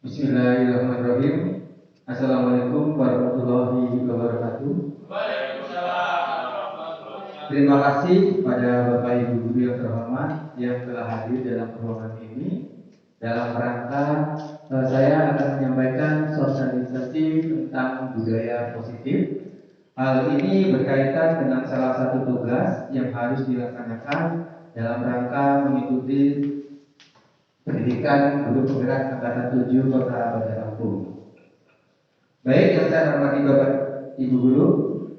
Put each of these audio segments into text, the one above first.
Bismillahirrahmanirrahim. Assalamualaikum warahmatullahi wabarakatuh. Terima kasih kepada Bapak Ibu Guru yang terhormat yang telah hadir dalam ruangan ini. Dalam rangka saya akan menyampaikan sosialisasi tentang budaya positif. Hal ini berkaitan dengan salah satu tugas yang harus dilaksanakan dalam rangka mengikuti pendidikan guru penggerak angkatan 7 Kota Bandar Lampung. Baik, yang saya hormati Bapak Ibu Guru,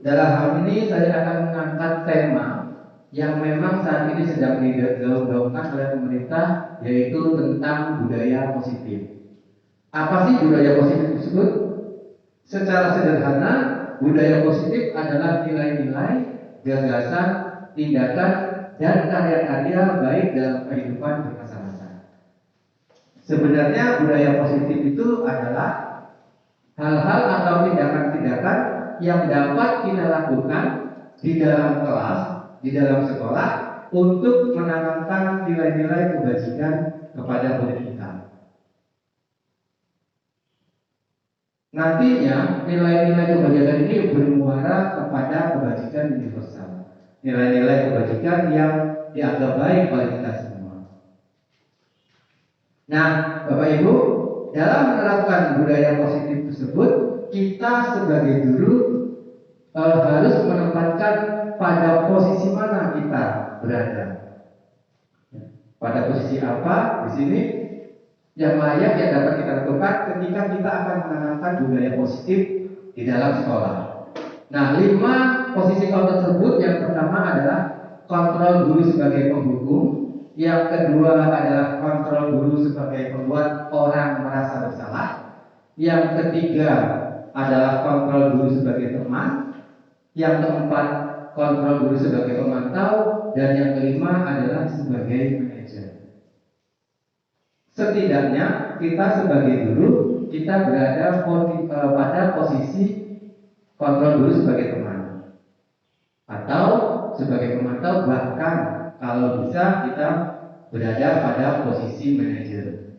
dalam hal ini saya akan mengangkat tema yang memang saat ini sedang digaungkan oleh pemerintah, yaitu tentang budaya positif. Apa sih budaya positif tersebut? Secara sederhana, budaya positif adalah nilai-nilai, gagasan, tindakan, dan karya-karya baik dalam kehidupan bermasyarakat. Sebenarnya budaya positif itu adalah hal-hal atau tindakan-tindakan yang dapat kita lakukan di dalam kelas, di dalam sekolah untuk menanamkan nilai-nilai kebajikan kepada murid kita. Nantinya nilai-nilai kebajikan ini bermuara kepada kebajikan universal, nilai-nilai kebajikan yang dianggap baik oleh kita semua. Nah, Bapak Ibu, dalam menerapkan budaya positif tersebut, kita sebagai guru harus menempatkan pada posisi mana kita berada. Pada posisi apa di sini yang layak yang dapat kita lakukan ketika kita akan menanamkan budaya positif di dalam sekolah. Nah, 5 posisi tersebut, yang pertama adalah kontrol guru sebagai penghukum. Yang kedua adalah kontrol guru sebagai pembuat orang merasa bersalah. Yang ketiga adalah kontrol guru sebagai teman. Yang keempat, kontrol guru sebagai pemantau. Dan yang kelima adalah sebagai manajer. Setidaknya kita sebagai guru, kita berada pada posisi kontrol guru sebagai teman, atau sebagai pemantau, bahkan kalau bisa kita berada pada posisi manajer.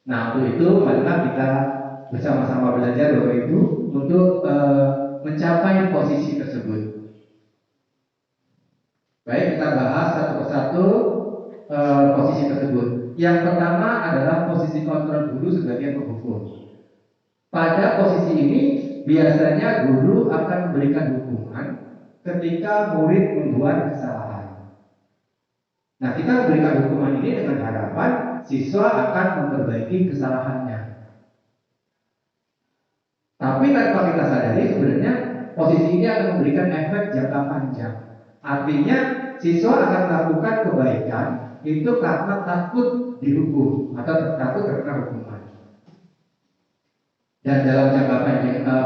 Nah, untuk itu marilah kita bersama-sama belajar Bapak Ibu untuk mencapai posisi tersebut. Baik, kita bahas satu persatu posisi tersebut. Yang pertama adalah posisi kontrol guru sebagai penghukum. Pada posisi ini biasanya guru akan memberikan hukuman ketika murid membuat kesalahan. Nah, kita memberikan hukuman ini dengan harapan siswa akan memperbaiki kesalahannya. Tapi tanpa kita sadari, sebenarnya posisi ini akan memberikan efek jangka panjang. Artinya siswa akan melakukan kebaikan itu karena takut dihukum atau takut terkena hukuman. Dan dalam jangka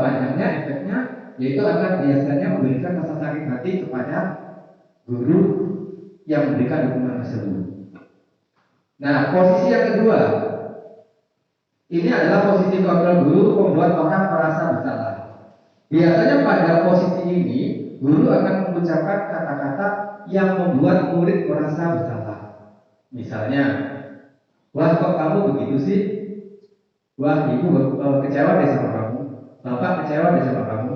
panjangnya efeknya yaitu akan biasanya memberikan rasa sakit hati kepada guru yang memberikan hukuman tersebut. Nah, posisi yang kedua ini adalah posisi kontrol guru membuat orang merasa bersalah. Biasanya pada posisi ini guru akan mengucapkan kata-kata yang membuat murid merasa bersalah. Misalnya, wah kok kamu begitu sih? Wah, ibu kecewa deh sama kamu. Bapak kecewa deh sama kamu.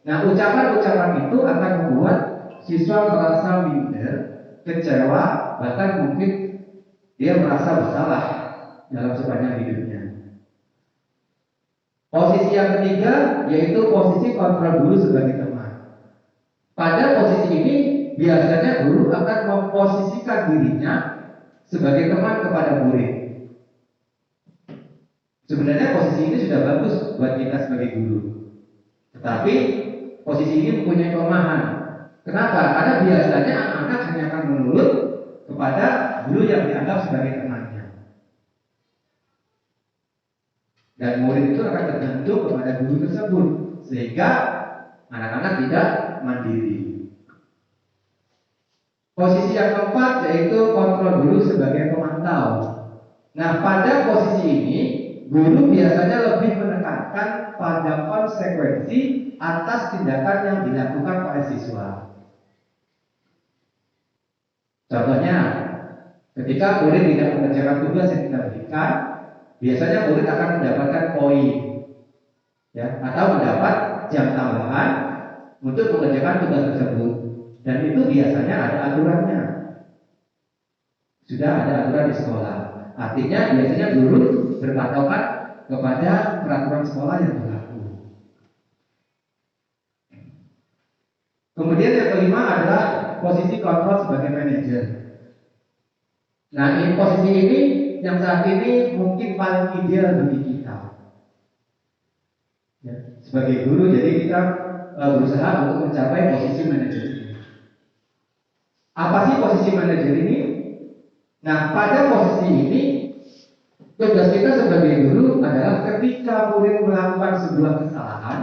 Nah, ucapan-ucapan itu akan membuat siswa merasa minder, kecewa, bahkan mungkin dia merasa bersalah dalam sepanjang hidupnya. Posisi yang ketiga yaitu posisi kontrol guru sebagai teman. Pada posisi ini biasanya guru akan memposisikan dirinya sebagai teman kepada murid. Sebenarnya posisi ini sudah bagus buat kita sebagai guru. Tetapi posisi ini mempunyai kelemahan. Kenapa? Karena biasanya anak-anak hanya akan menurut kepada guru yang dianggap sebagai temannya. Dan murid itu akan tergantung kepada guru tersebut, sehingga anak-anak tidak mandiri. Posisi yang keempat yaitu kontrol guru sebagai pemantau. Nah, pada posisi ini guru biasanya lebih menekankan pada konsekuensi atas tindakan yang dilakukan oleh siswa. Contohnya, ketika murid tidak mengerjakan tugas yang kita berikan, Biasanya murid akan mendapatkan poin, ya, atau mendapat jam tambahan untuk mengerjakan tugas tersebut. Dan itu biasanya ada aturannya. Sudah ada aturan di sekolah. Artinya biasanya guru berpatokan kepada peraturan sekolah yang berlaku. Kemudian yang kelima adalah posisi kontrol sebagai manajer. Nah, posisi ini yang saat ini mungkin paling ideal bagi kita. Ya, sebagai guru, jadi kita berusaha untuk mencapai posisi manajer ini. Apa sih posisi manajer ini? Nah, pada posisi ini tugas kita sebagai guru adalah ketika murid melakukan sebuah kesalahan,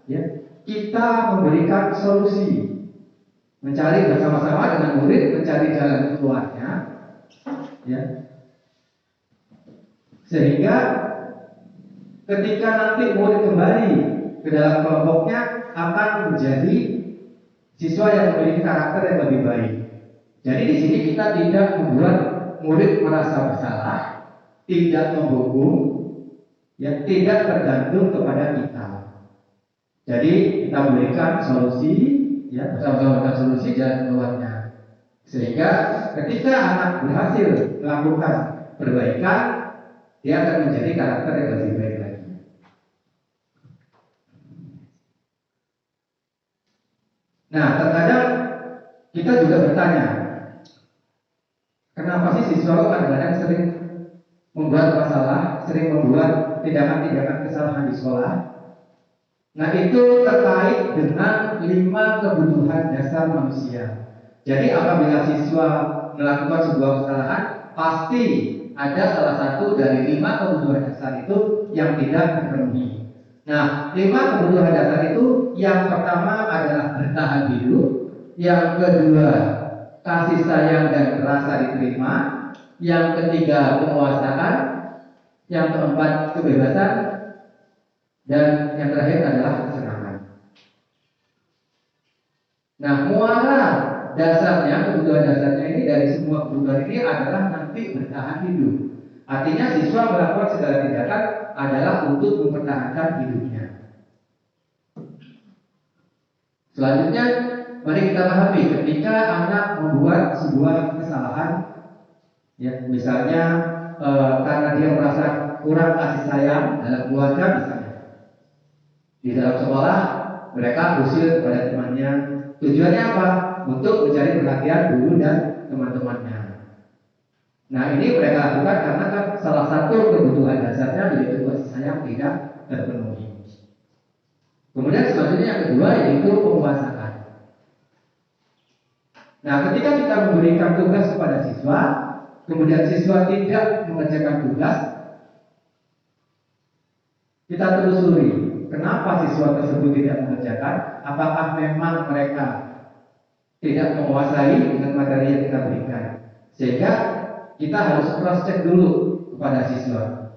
ya, kita memberikan solusi, mencari bersama-sama dengan murid, mencari jalan keluarnya, ya, sehingga ketika nanti murid kembali ke dalam kelompoknya akan menjadi siswa yang memiliki karakter yang lebih baik. Jadi di sini kita tidak membuat murid merasa bersalah, tidak membungkuk, ya, tidak tergantung kepada kita. Jadi kita berikan solusi, ya, bersama-sama dengan solusi jalan keluarnya. Sehingga ketika anak berhasil melakukan perbaikan, dia akan menjadi karakter yang lebih baik lagi. Nah, terkadang kita juga bertanya, kenapa sih siswa kadang-kadang sering membuat masalah, sering membuat tindakan-tindakan kesalahan di sekolah? Nah, itu terkait dengan 5 kebutuhan dasar manusia. Jadi apabila siswa melakukan sebuah kesalahan, pasti ada salah satu dari 5 kebutuhan dasar itu yang tidak terpenuhi. Nah, 5 kebutuhan dasar itu, yang pertama adalah bertahan hidup, yang kedua kasih sayang dan rasa diterima, yang ketiga penguasaan, yang keempat kebebasan, dan yang terakhir adalah kesenangan. Nah, muara dasarnya, kebutuhan dasarnya ini dari semua kebutuhan ini adalah nanti bertahan hidup. Artinya siswa melakukan segala tindakan adalah untuk mempertahankan hidupnya. Selanjutnya, mari kita pahami ketika anak membuat sebuah kesalahan, ya, misalnya karena dia merasa kurang kasih sayang dalam keluarga, misalnya di dalam sekolah mereka usir kepada temannya. Tujuannya apa? Untuk mencari perhatian guru dan teman-temannya. Nah, ini mereka lakukan karena kan salah satu kebutuhan dasarnya yaitu kasih sayang tidak terpenuhi. Kemudian selanjutnya yang kedua yaitu penguasaan. Nah, ketika kita memberikan tugas kepada siswa, kemudian siswa tidak mengerjakan tugas, kita telusuri kenapa siswa tersebut tidak mengerjakan. Apakah memang mereka tidak menguasai dengan materi yang kita berikan? Sehingga kita harus cross check dulu kepada siswa.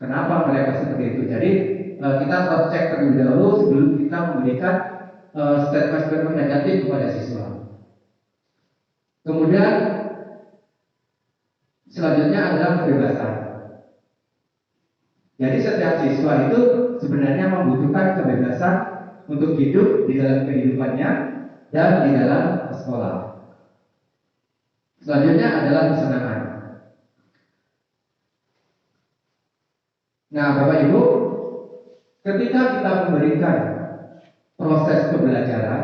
Kenapa mereka seperti itu? Jadi kita cross check terlebih dahulu sebelum kita memberikan statement-statement negatif kepada siswa. Kemudian selanjutnya adalah kebebasan. Jadi setiap siswa itu sebenarnya membutuhkan kebebasan untuk hidup di dalam kehidupannya dan di dalam sekolah. Selanjutnya adalah kesenangan. Nah, Bapak Ibu, ketika kita memberikan proses pembelajaran,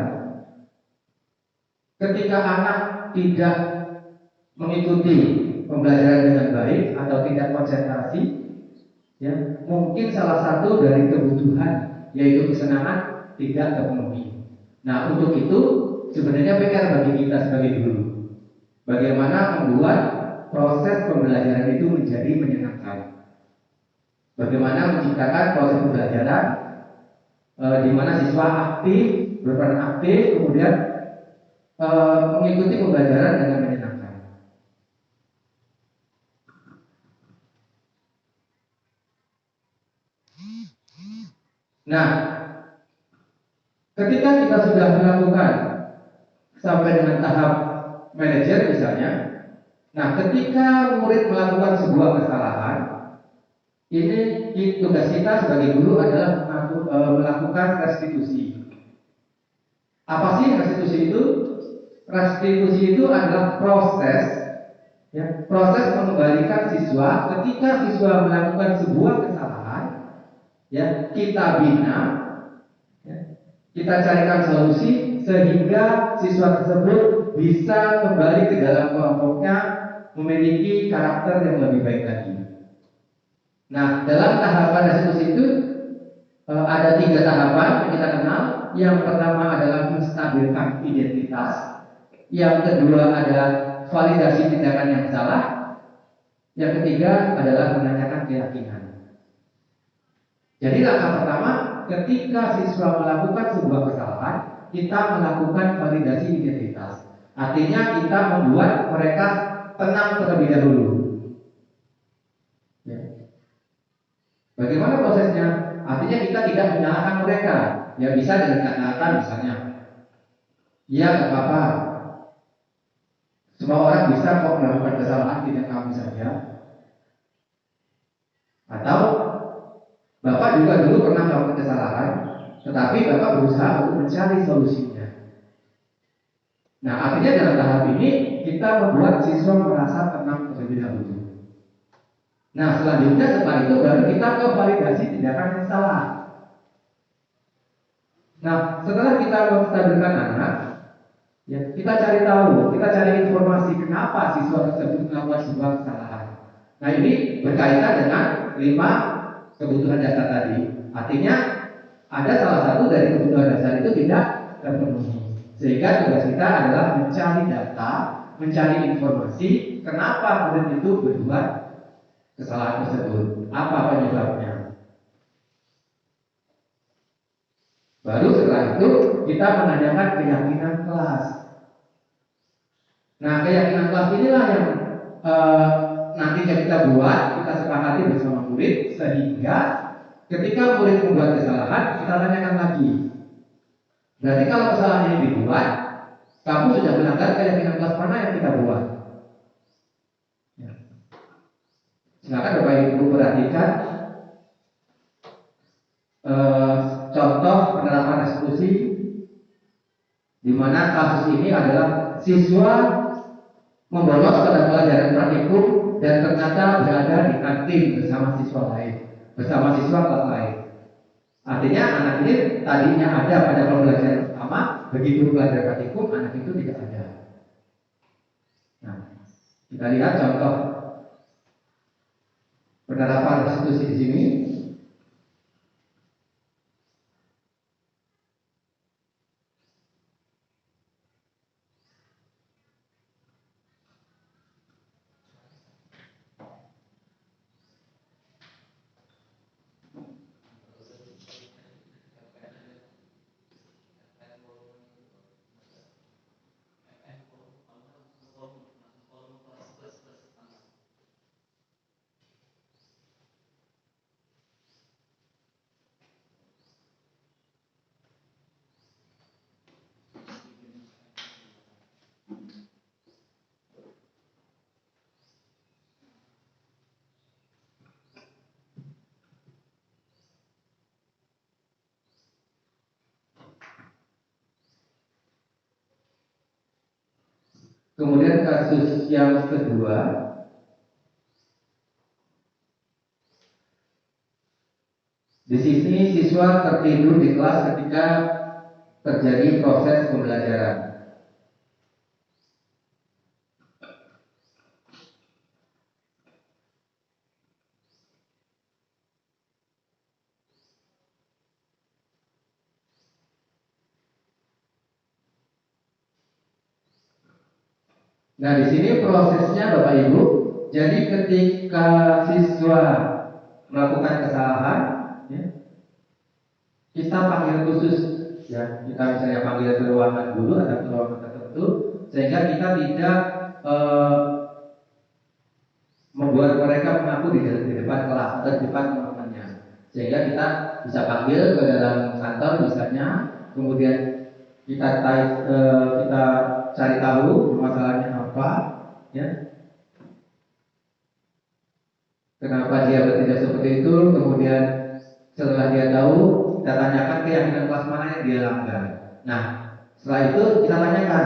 ketika anak tidak mengikuti pembelajaran dengan baik atau tidak konsentrasi, ya, mungkin salah satu dari kebutuhan yaitu kesenangan tidak terpenuhi. Nah, untuk itu sebenarnya PR bagi kita sebagai guru, bagaimana membuat proses pembelajaran itu menjadi menyenangkan. Bagaimana menciptakan proses pembelajaran di mana siswa aktif, berperan aktif, kemudian mengikuti pembelajaran dengan menyenangkan. Nah, ketika kita sudah melakukan sampai dengan tahap manajer misalnya, nah ketika murid melakukan sebuah kesalahan, tugas kita sebagai guru adalah melakukan restitusi. Apa sih restitusi itu? Restitusi itu adalah proses, ya, proses mengembalikan siswa ketika siswa melakukan sebuah kesalahan, ya, kita bina, ya, kita carikan solusi sehingga siswa tersebut bisa kembali ke dalam kelompoknya, memiliki karakter yang lebih baik lagi. Nah, dalam tahapan restitusi itu ada 3 tahapan yang kita kenal. Yang pertama adalah menstabilkan identitas. Yang kedua adalah validasi tindakan yang salah. Yang ketiga adalah menanyakan keyakinan. Jadi langkah pertama, ketika siswa melakukan sebuah kesalahan, kita melakukan validasi identitas. Artinya kita membuat mereka tenang terlebih dahulu. Ya. Bagaimana prosesnya? Artinya kita tidak menyalahkan mereka. Ya, bisa dengan kata-kata misalnya, ya nggak apa-apa, semua orang bisa kok melakukan kesalahan, tidak kamu saja. Atau Bapak juga dulu pernah melakukan kesalahan, tetapi Bapak berusaha untuk mencari solusinya. Nah, artinya dalam tahap ini kita membuat siswa merasa tenang terlebih dahulu. Nah, selanjutnya setelah itu baru kita ke validasi tindakan yang salah. Nah, setelah kita menstabilkan anak, ya, kita cari tahu, kita cari informasi kenapa siswa tersebut melakukan sebuah kesalahan. Nah, ini berkaitan dengan 5 kebutuhan dasar tadi. Artinya ada salah satu dari kebutuhan dasar itu tidak terpenuhi. Sehingga tugas kita adalah mencari data, mencari informasi kenapa murid itu berbuat kesalahan tersebut, apa penyebabnya. Baru setelah itu kita menanyakan keyakinan kelas. Nah, keyakinan kelas inilah yang nantinya kita buat, kita sepakati bersama murid, sehingga ketika murid membuat kesalahan, kita tanyakan lagi. Berarti kalau kesalahan yang dibuat, kamu sudah melanggar keyakinan kelas mana yang kita buat? Ya. Silakan Bapak Ibu perhatikan contoh penerapan restitusi, di mana kasus ini adalah siswa membolos pada pelajaran praktikum dan ternyata berada di kantin bersama siswa lain, bersama siswa kelas lain. Artinya anak ini tadinya ada pada pembelajaran pertama, begitu belajar praktikum anak itu tidak ada. Nah, kita lihat contoh penerapan restitusi di sini. Kemudian kasus yang kedua, di sini siswa tertidur di kelas ketika terjadi proses pembelajaran. Nah, di sini prosesnya Bapak Ibu. Jadi ketika siswa melakukan kesalahan, ya, kita panggil khusus, ya, kita misalnya panggil ke ruangan dulu atau ke ruangan tertentu, sehingga kita tidak membuat mereka mengaku di depan kelas atau di depan teman-temannya, sehingga kita bisa panggil ke dalam kantor misalnya, kemudian kita cari tahu masalahnya apa, ya. kenapa dia bertindak seperti itu, kemudian setelah dia tahu, kita tanyakan keyakinan kelas mana yang dia langgar. Nah, setelah itu kita tanyakan,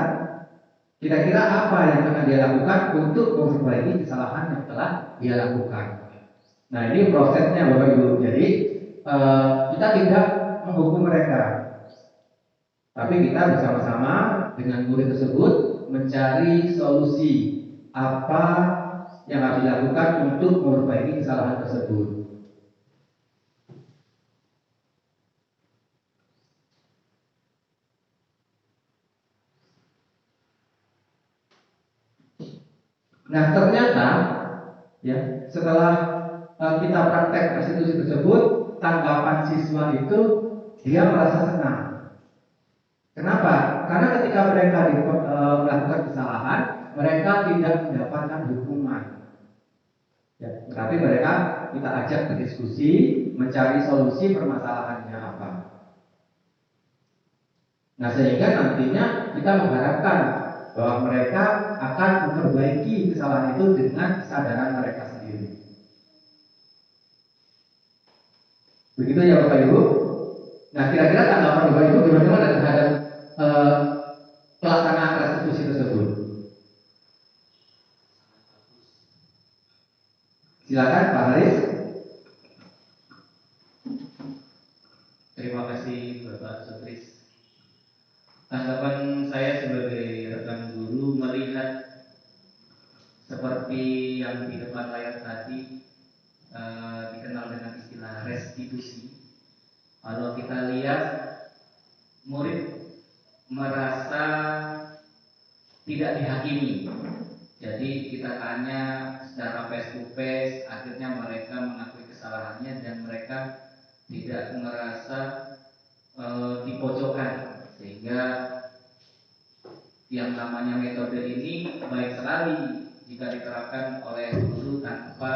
kira-kira apa yang akan dia lakukan untuk memperbaiki kesalahan yang telah dia lakukan. Nah, ini prosesnya Bapak Ibu. Jadi kita tidak menghukum mereka, tapi kita bersama-sama dengan murid tersebut mencari solusi apa yang harus dilakukan untuk memperbaiki kesalahan tersebut. Nah, ternyata ya setelah kita praktek restitusi tersebut, tanggapan siswa itu dia merasa senang. Kenapa? Karena ketika mereka melakukan kesalahan, mereka tidak mendapatkan hukuman. Ya, tapi mereka kita ajak berdiskusi, mencari solusi permasalahannya apa. Nah, sehingga nantinya kita mengharapkan bahwa mereka akan memperbaiki kesalahan itu dengan kesadaran mereka sendiri. Begitu ya Bapak Ibu. Nah, kira-kira tanggapan Bapak Ibu bagaimana terhadap pelaksanaan restitusi tersebut? Silakan Pak Haris. Terima kasih Bapak Sutris. Tanggapan saya sebagai rekan guru melihat seperti yang di depan layar tadi dikenal dengan istilah restitusi. Kalau kita lihat murid merasa tidak dihakimi. Jadi kita tanya secara face to face, akhirnya mereka mengakui kesalahannya dan mereka tidak merasa dipojokkan, sehingga yang namanya metode ini baik sekali jika diterapkan oleh guru tanpa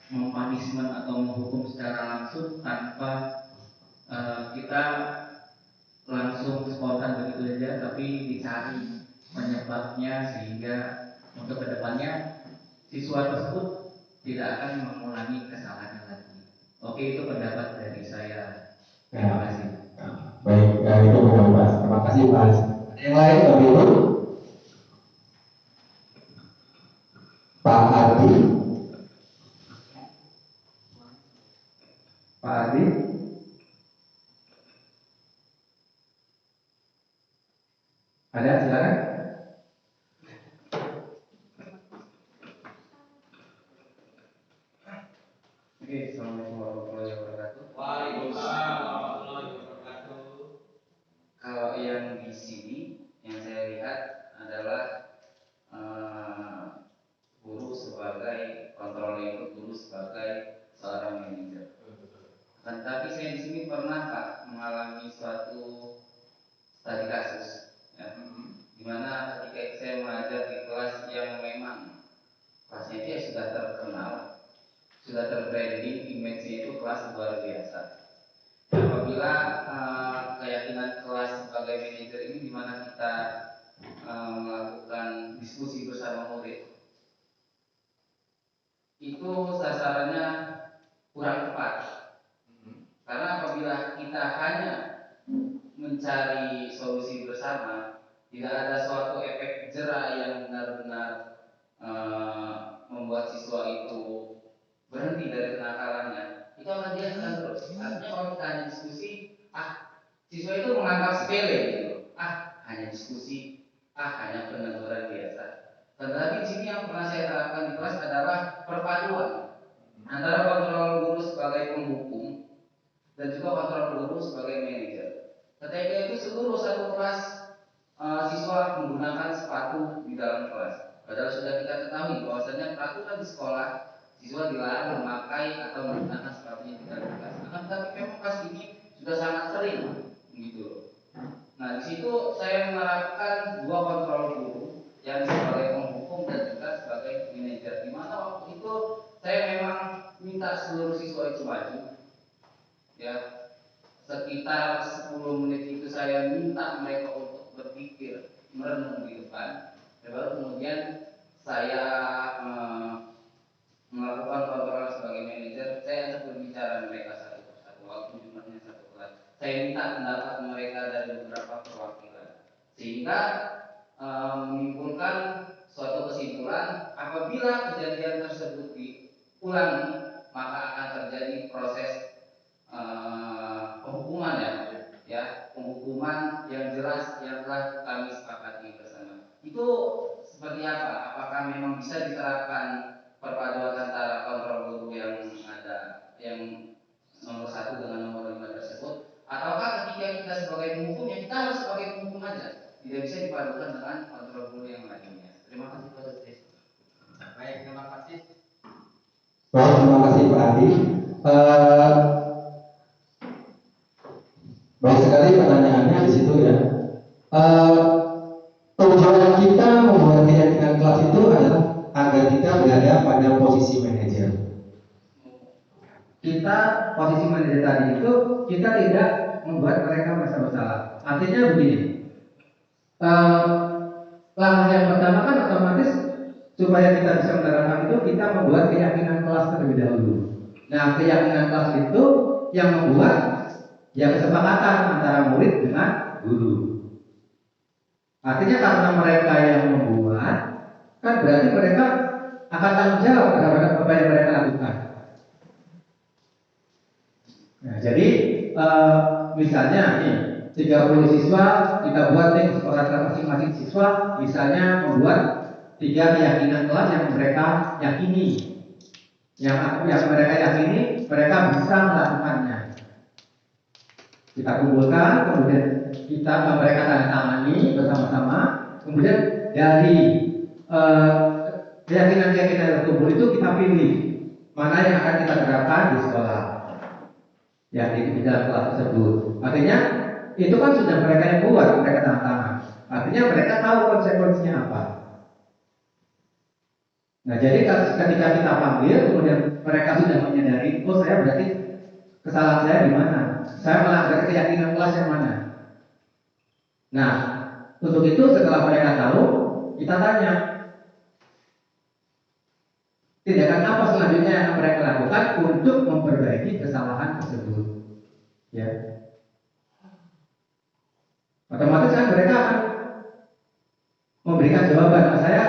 mempunishment atau menghukum secara langsung, tanpa kita langsung spontan begitu saja, tapi dicari penyebabnya sehingga untuk kedepannya siswa tersebut tidak akan mengulangi kesalahan lagi. Oke, itu pendapat dari saya. Terima kasih. Baik, itu benar Mas. Terima kasih Mas. Yang lain Bapak Ibu? Pak Ardi. Pak Ardi. Ada, silakan. Oke, Assalamualaikum warahmatullahi wabarakatuh. Waalaikumsalam warahmatullahi wabarakatuh. Kalau yang di sini yang saya lihat adalah guru sebagai kontrol, guru sebagai seorang manajer. Tetapi saya di sini pernah Pak mengalami suatu studi kasus, ya, di mana ketika saya mengajar di kelas yang memang kelasnya itu ya sudah terkenal, sudah terbranding, image-nya itu kelas luar biasa. Apabila keyakinan kelas sebagai manajer ini di mana kita melakukan diskusi bersama murid, itu sasarannya kurang tepat. Karena apabila kita hanya mencari solusi bersama, tidak ada suatu efek jera yang benar-benar membuat siswa itu berhenti dari kenakalannya, itu akan dia akan terus. Artinya kalau kita hanya diskusi, siswa itu menganggap sepele gitu. Hanya diskusi, hanya peneguran biasa. Tetapi di sini yang pernah saya terapkan di kelas adalah perpaduan antara kontrol guru sebagai penghukum dan juga kontrol guru sebagai manajer. Ketika itu seluruh satu kelas siswa menggunakan sepatu di dalam kelas. Padahal sudah kita ketahui bahwasanya peraturan di sekolah siswa dilarang memakai atau menggunakan sepatunya di dalam kelas. Tapi memang kelas ini sudah sangat sering gitu. Nah, di situ saya menerapkan dua kontrol guru, yang sebagai penghukum dan juga sebagai manajer. Di mana waktu itu saya memang minta seluruh siswa itu maju. Ya, sekitar 10 menit itu saya minta mereka untuk berpikir, merenung di depan. Dan baru kemudian saya melakukan kontrol sebagai manajer, saya ajak berbicara mereka satu persatu, walaupun jumlahnya satu kelas. Saya minta pendapat mereka dari beberapa perwakilan, sehingga menimbulkan suatu kesimpulan apabila kejadian tersebut diulangi maka akan terjadi proses penghukuman penghukuman yang jelas yang telah kami sepakati bersama. Itu seperti apa? Apakah memang bisa diterapkan perpaduan antara kontrol guru yang ada yang nomor 1 dengan nomor 5 tersebut, ataukah ketika kita sebagai penghukum ya kita harus sebagai penghukum aja, tidak bisa dipadukan dengan kontrol guru yang lainnya. Terima kasih Pak Dr. Baik, terima kasih. Baik, terima kasih Pak Andi. Baik sekali pertanyaannya di situ ya. Tujuan kita membuat keyakinan kelas itu adalah agar kita berada pada posisi manajer. Kita posisi manajer tadi itu kita tidak membuat mereka merasa bersalah. Artinya begini, langkah yang pertama kan otomatis supaya kita bisa menerapkan itu kita membuat keyakinan kelas terlebih dahulu. Nah, keyakinan kelas itu yang membuat ya kesepakatan antara murid dengan guru. Artinya karena mereka yang membuat, kan berarti mereka akan tanggung jawab terhadap apa yang mereka lakukan. Nah, jadi misalnya nih 30 siswa kita buat nih kesepakatan masing-masing siswa misalnya membuat 3 keyakinan kelas yang mereka yakini, yang mereka yakini mereka bisa melakukannya. Kita kumpulkan, kemudian mereka tanda tangani bersama-sama, kemudian dari keyakinan-keyakinan yang terkumpul itu kita pilih mana yang akan kita terapkan di sekolah, ya di dalam kelas tersebut. Artinya itu kan sudah mereka yang buat, mereka tanda tangan. Artinya mereka tahu konsekuensinya apa. Nah, jadi ketika kita panggil, kemudian mereka sudah menyadari, oh saya berarti kesalahan saya di mana? Saya melanggar keyakinan kelas yang mana? Nah, untuk itu setelah mereka tahu, kita tanya, tindakan apa selanjutnya yang mereka lakukan untuk memperbaiki kesalahan tersebut? Ya, otomatis kan mereka akan memberikan jawaban, saya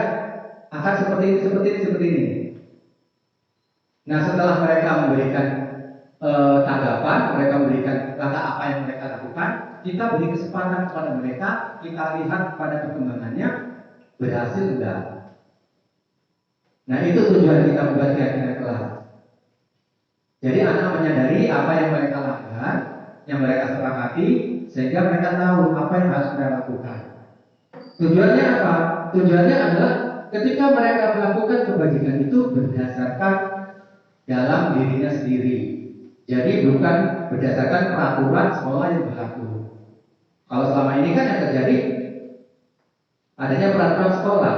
akan seperti ini. Nah, setelah mereka memberikan tanggapan, mereka memberikan langkah apa yang mereka lakukan, kita beri kesempatan kepada mereka, kita lihat pada perkembangannya berhasil enggak. Nah, itu tujuan kita membuat keyakinan kelas. Jadi anak menyadari apa yang mereka lakukan, yang mereka sepakati, sehingga mereka tahu apa yang harus mereka lakukan. Tujuannya apa? Tujuannya adalah ketika mereka melakukan kebajikan itu berdasarkan dalam dirinya sendiri. Jadi bukan berdasarkan peraturan sekolah yang berlaku. Kalau selama ini kan yang terjadi adanya peraturan sekolah.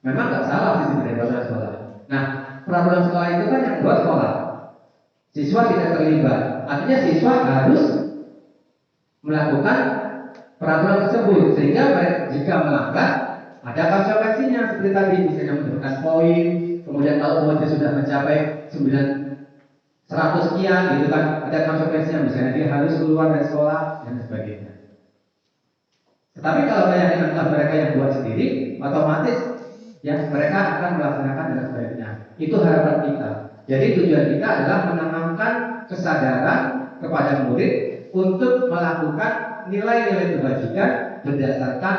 Memang nggak salah sih sebenarnya peraturan sekolah. Nah, peraturan sekolah itu kan yang buat sekolah. Siswa tidak terlibat. Artinya siswa harus melakukan peraturan tersebut, sehingga jika melanggar ada konsekuensinya seperti tadi, misalnya mendapatkan poin, kemudian kalau poinnya sudah mencapai 100 sekian gitu kan, ada konsekuensinya, misalnya dia harus keluar dari sekolah dan sebagainya. Tetapi kalau keyakinan kelas mereka yang buat sendiri, otomatis ya mereka akan melaksanakan dengan sebaiknya. Itu harapan kita. Jadi tujuan kita adalah menanamkan kesadaran kepada murid untuk melakukan nilai-nilai kebajikan berdasarkan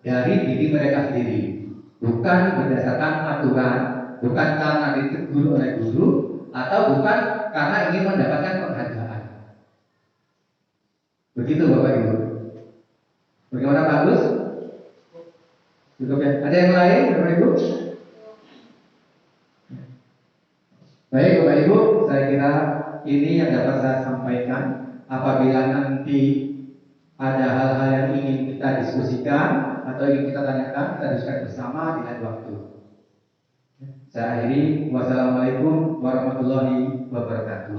dari diri mereka sendiri, bukan berdasarkan aturan, bukan karena ditegur oleh guru, atau bukan karena ingin mendapatkan penghargaan. Begitu Bapak Ibu. Bagaimana Pak Agus? Cukup ya? Ada yang lain Bapak Ibu? Baik Bapak Ibu, saya kira ini yang dapat saya sampaikan. Apabila nanti ada hal-hal yang ingin kita diskusikan atau ingin kita tanyakan, kita diskusikan bersama di lain waktu. Saya akhiri. Wassalamualaikum warahmatullahi wabarakatuh.